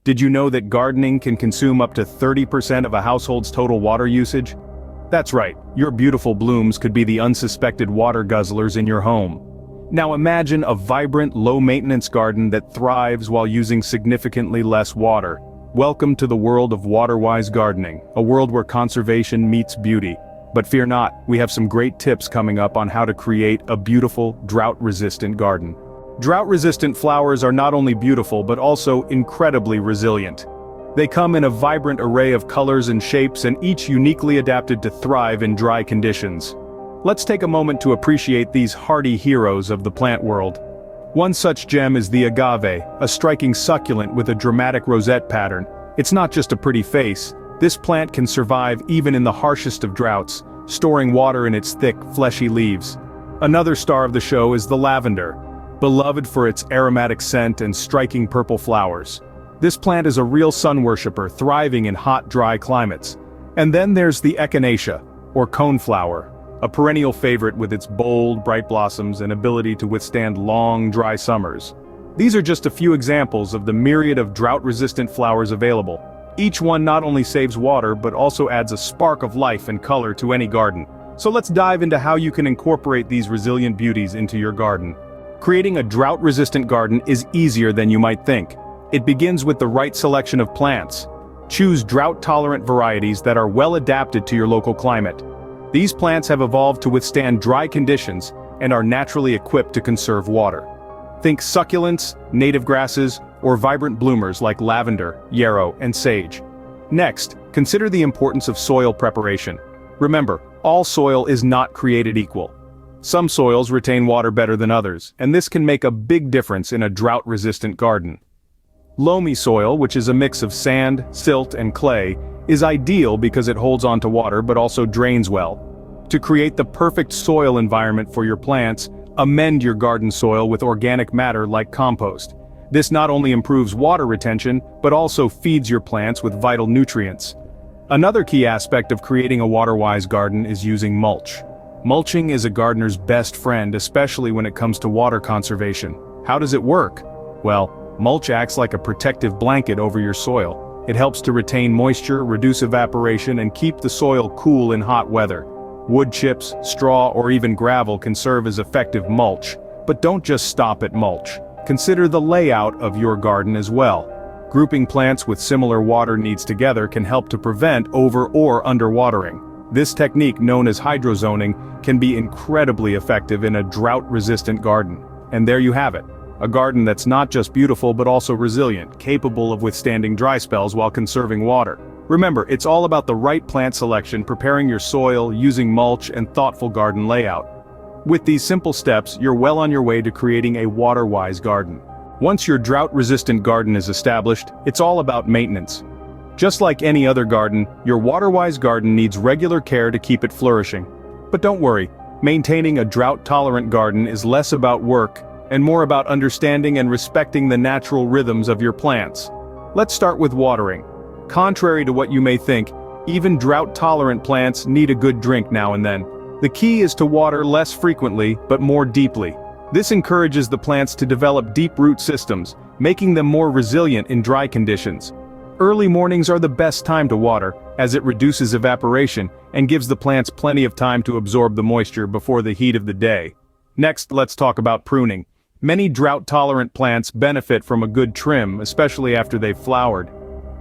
Did you know that gardening can consume up to 30% of a household's total water usage? That's right, your beautiful blooms could be the unsuspected water guzzlers in your home. Now imagine a vibrant, low-maintenance garden that thrives while using significantly less water. Welcome to the world of Waterwise gardening, a world where conservation meets beauty. But fear not, we have some great tips coming up on how to create a beautiful, drought-resistant garden. Drought-resistant flowers are not only beautiful but also incredibly resilient. They come in a vibrant array of colors and shapes and each uniquely adapted to thrive in dry conditions. Let's take a moment to appreciate these hardy heroes of the plant world. One such gem is the agave, a striking succulent with a dramatic rosette pattern. It's not just a pretty face. This plant can survive even in the harshest of droughts, storing water in its thick, fleshy leaves. Another star of the show is the lavender, beloved for its aromatic scent and striking purple flowers. This plant is a real sun worshipper, thriving in hot, dry climates. And then there's the echinacea, or coneflower, a perennial favorite with its bold, bright blossoms and ability to withstand long, dry summers. These are just a few examples of the myriad of drought-resistant flowers available. Each one not only saves water but also adds a spark of life and color to any garden. So let's dive into how you can incorporate these resilient beauties into your garden. Creating a drought-resistant garden is easier than you might think. It begins with the right selection of plants. Choose drought-tolerant varieties that are well adapted to your local climate. These plants have evolved to withstand dry conditions and are naturally equipped to conserve water. Think succulents, native grasses, or vibrant bloomers like lavender, yarrow, and sage. Next, consider the importance of soil preparation. Remember, all soil is not created equal. Some soils retain water better than others, and this can make a big difference in a drought-resistant garden. Loamy soil, which is a mix of sand, silt, and clay, is ideal because it holds onto water but also drains well. To create the perfect soil environment for your plants, amend your garden soil with organic matter like compost. This not only improves water retention, but also feeds your plants with vital nutrients. Another key aspect of creating a water-wise garden is using mulch. Mulching is a gardener's best friend, especially when it comes to water conservation. How does it work? Well, mulch acts like a protective blanket over your soil. It helps to retain moisture, reduce evaporation, and keep the soil cool in hot weather. Wood chips, straw, or even gravel can serve as effective mulch, but don't just stop at mulch. Consider the layout of your garden as well. Grouping plants with similar water needs together can help to prevent over- or underwatering. This technique, known as hydrozoning, can be incredibly effective in a drought-resistant garden. And there you have it. A garden that's not just beautiful but also resilient, capable of withstanding dry spells while conserving water. Remember, it's all about the right plant selection, preparing your soil, using mulch, and thoughtful garden layout. With these simple steps, you're well on your way to creating a water-wise garden. Once your drought-resistant garden is established, it's all about maintenance. Just like any other garden, your water-wise garden needs regular care to keep it flourishing. But don't worry, maintaining a drought-tolerant garden is less about work and more about understanding and respecting the natural rhythms of your plants. Let's start with watering. Contrary to what you may think, even drought-tolerant plants need a good drink now and then. The key is to water less frequently but more deeply. This encourages the plants to develop deep root systems, making them more resilient in dry conditions. Early mornings are the best time to water, as it reduces evaporation and gives the plants plenty of time to absorb the moisture before the heat of the day. Next, let's talk about pruning. Many drought-tolerant plants benefit from a good trim, especially after they've flowered.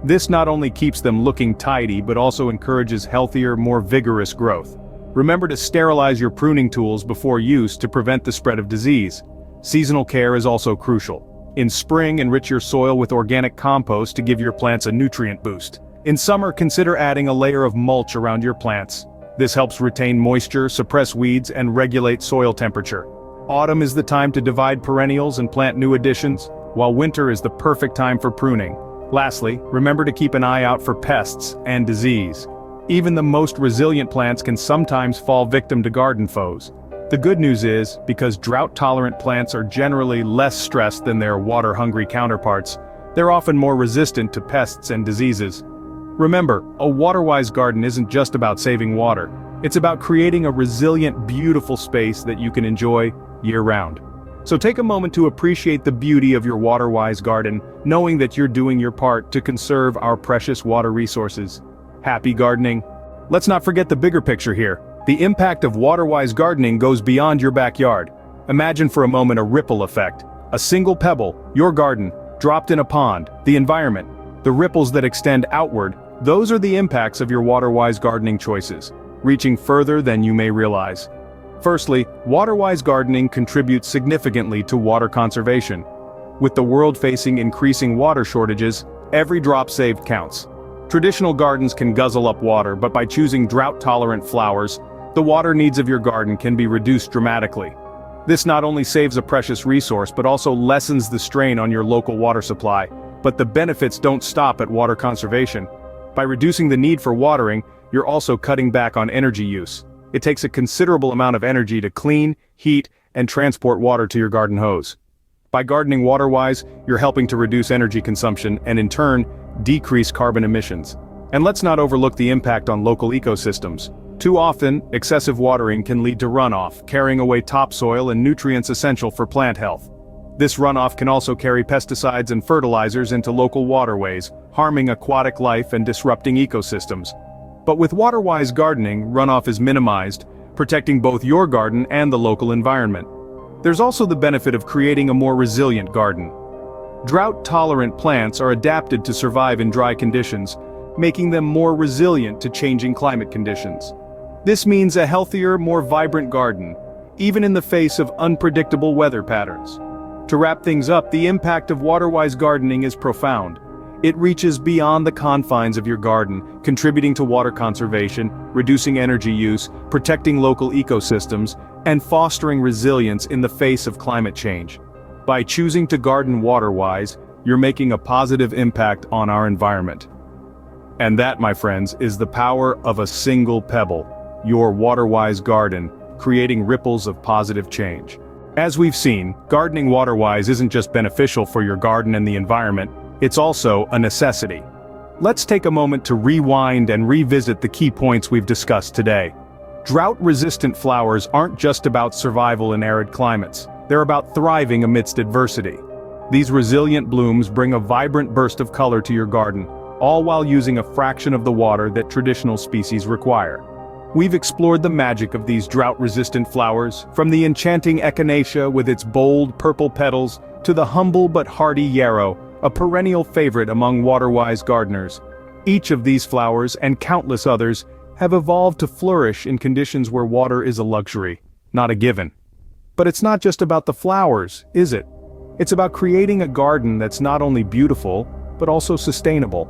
This not only keeps them looking tidy but also encourages healthier, more vigorous growth. Remember to sterilize your pruning tools before use to prevent the spread of disease. Seasonal care is also crucial. In spring, enrich your soil with organic compost to give your plants a nutrient boost. In summer, consider adding a layer of mulch around your plants. This helps retain moisture, suppress weeds, and regulate soil temperature. Autumn is the time to divide perennials and plant new additions, while winter is the perfect time for pruning. Lastly, remember to keep an eye out for pests and disease. Even the most resilient plants can sometimes fall victim to garden foes. The good news is, because drought-tolerant plants are generally less stressed than their water-hungry counterparts, they're often more resistant to pests and diseases. Remember, a water-wise garden isn't just about saving water. It's about creating a resilient, beautiful space that you can enjoy year-round. So take a moment to appreciate the beauty of your Waterwise garden, knowing that you're doing your part to conserve our precious water resources. Happy gardening! Let's not forget the bigger picture here. The impact of Waterwise gardening goes beyond your backyard. Imagine for a moment a ripple effect. A single pebble, your garden, dropped in a pond, the environment, the ripples that extend outward, those are the impacts of your Waterwise gardening choices, reaching further than you may realize. Firstly, Waterwise gardening contributes significantly to water conservation. With the world facing increasing water shortages, every drop saved counts. Traditional gardens can guzzle up water, but by choosing drought-tolerant flowers, the water needs of your garden can be reduced dramatically. This not only saves a precious resource but also lessens the strain on your local water supply. But the benefits don't stop at water conservation. By reducing the need for watering, you're also cutting back on energy use. It takes a considerable amount of energy to clean, heat, and transport water to your garden hose. By gardening Waterwise, you're helping to reduce energy consumption and in turn, decrease carbon emissions. And let's not overlook the impact on local ecosystems. Too often, excessive watering can lead to runoff, carrying away topsoil and nutrients essential for plant health. This runoff can also carry pesticides and fertilizers into local waterways, harming aquatic life and disrupting ecosystems. But with Waterwise gardening, runoff is minimized, protecting both your garden and the local environment. There's also the benefit of creating a more resilient garden. Drought-tolerant plants are adapted to survive in dry conditions, making them more resilient to changing climate conditions. This means a healthier, more vibrant garden, even in the face of unpredictable weather patterns. To wrap things up, the impact of Waterwise gardening is profound. It reaches beyond the confines of your garden, contributing to water conservation, reducing energy use, protecting local ecosystems, and fostering resilience in the face of climate change. By choosing to garden Waterwise, you're making a positive impact on our environment. And that, my friends, is the power of a single pebble, your Waterwise garden, creating ripples of positive change. As we've seen, gardening Waterwise isn't just beneficial for your garden and the environment, it's also a necessity. Let's take a moment to rewind and revisit the key points we've discussed today. Drought-resistant flowers aren't just about survival in arid climates, they're about thriving amidst adversity. These resilient blooms bring a vibrant burst of color to your garden, all while using a fraction of the water that traditional species require. We've explored the magic of these drought-resistant flowers, from the enchanting echinacea with its bold purple petals, to the humble but hardy yarrow, a perennial favorite among Waterwise gardeners. Each of these flowers, and countless others, have evolved to flourish in conditions where water is a luxury, not a given. But it's not just about the flowers, is it? It's about creating a garden that's not only beautiful, but also sustainable.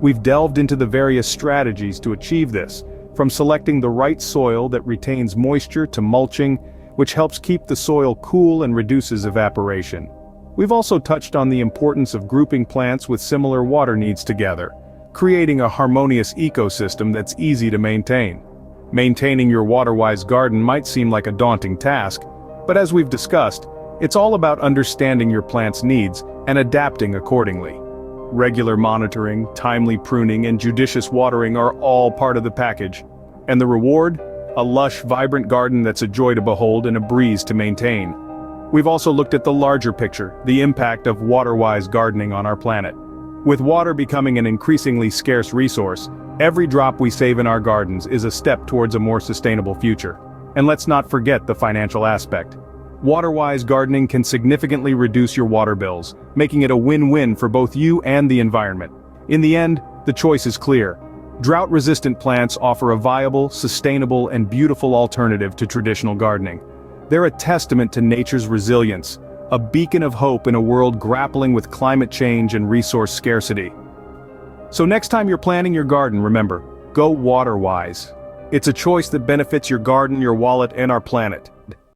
We've delved into the various strategies to achieve this, from selecting the right soil that retains moisture to mulching, which helps keep the soil cool and reduces evaporation. We've also touched on the importance of grouping plants with similar water needs together, creating a harmonious ecosystem that's easy to maintain. Maintaining your Waterwise garden might seem like a daunting task, but as we've discussed, it's all about understanding your plant's needs and adapting accordingly. Regular monitoring, timely pruning, and judicious watering are all part of the package. And the reward? A lush, vibrant garden that's a joy to behold and a breeze to maintain. We've also looked at the larger picture, the impact of Waterwise gardening on our planet. With water becoming an increasingly scarce resource, every drop we save in our gardens is a step towards a more sustainable future. And let's not forget the financial aspect. Waterwise gardening can significantly reduce your water bills, making it a win-win for both you and the environment. In the end, the choice is clear. Drought-resistant plants offer a viable, sustainable, and beautiful alternative to traditional gardening. They're a testament to nature's resilience, a beacon of hope in a world grappling with climate change and resource scarcity. So next time you're planting your garden, remember, go Waterwise. It's a choice that benefits your garden, your wallet, and our planet.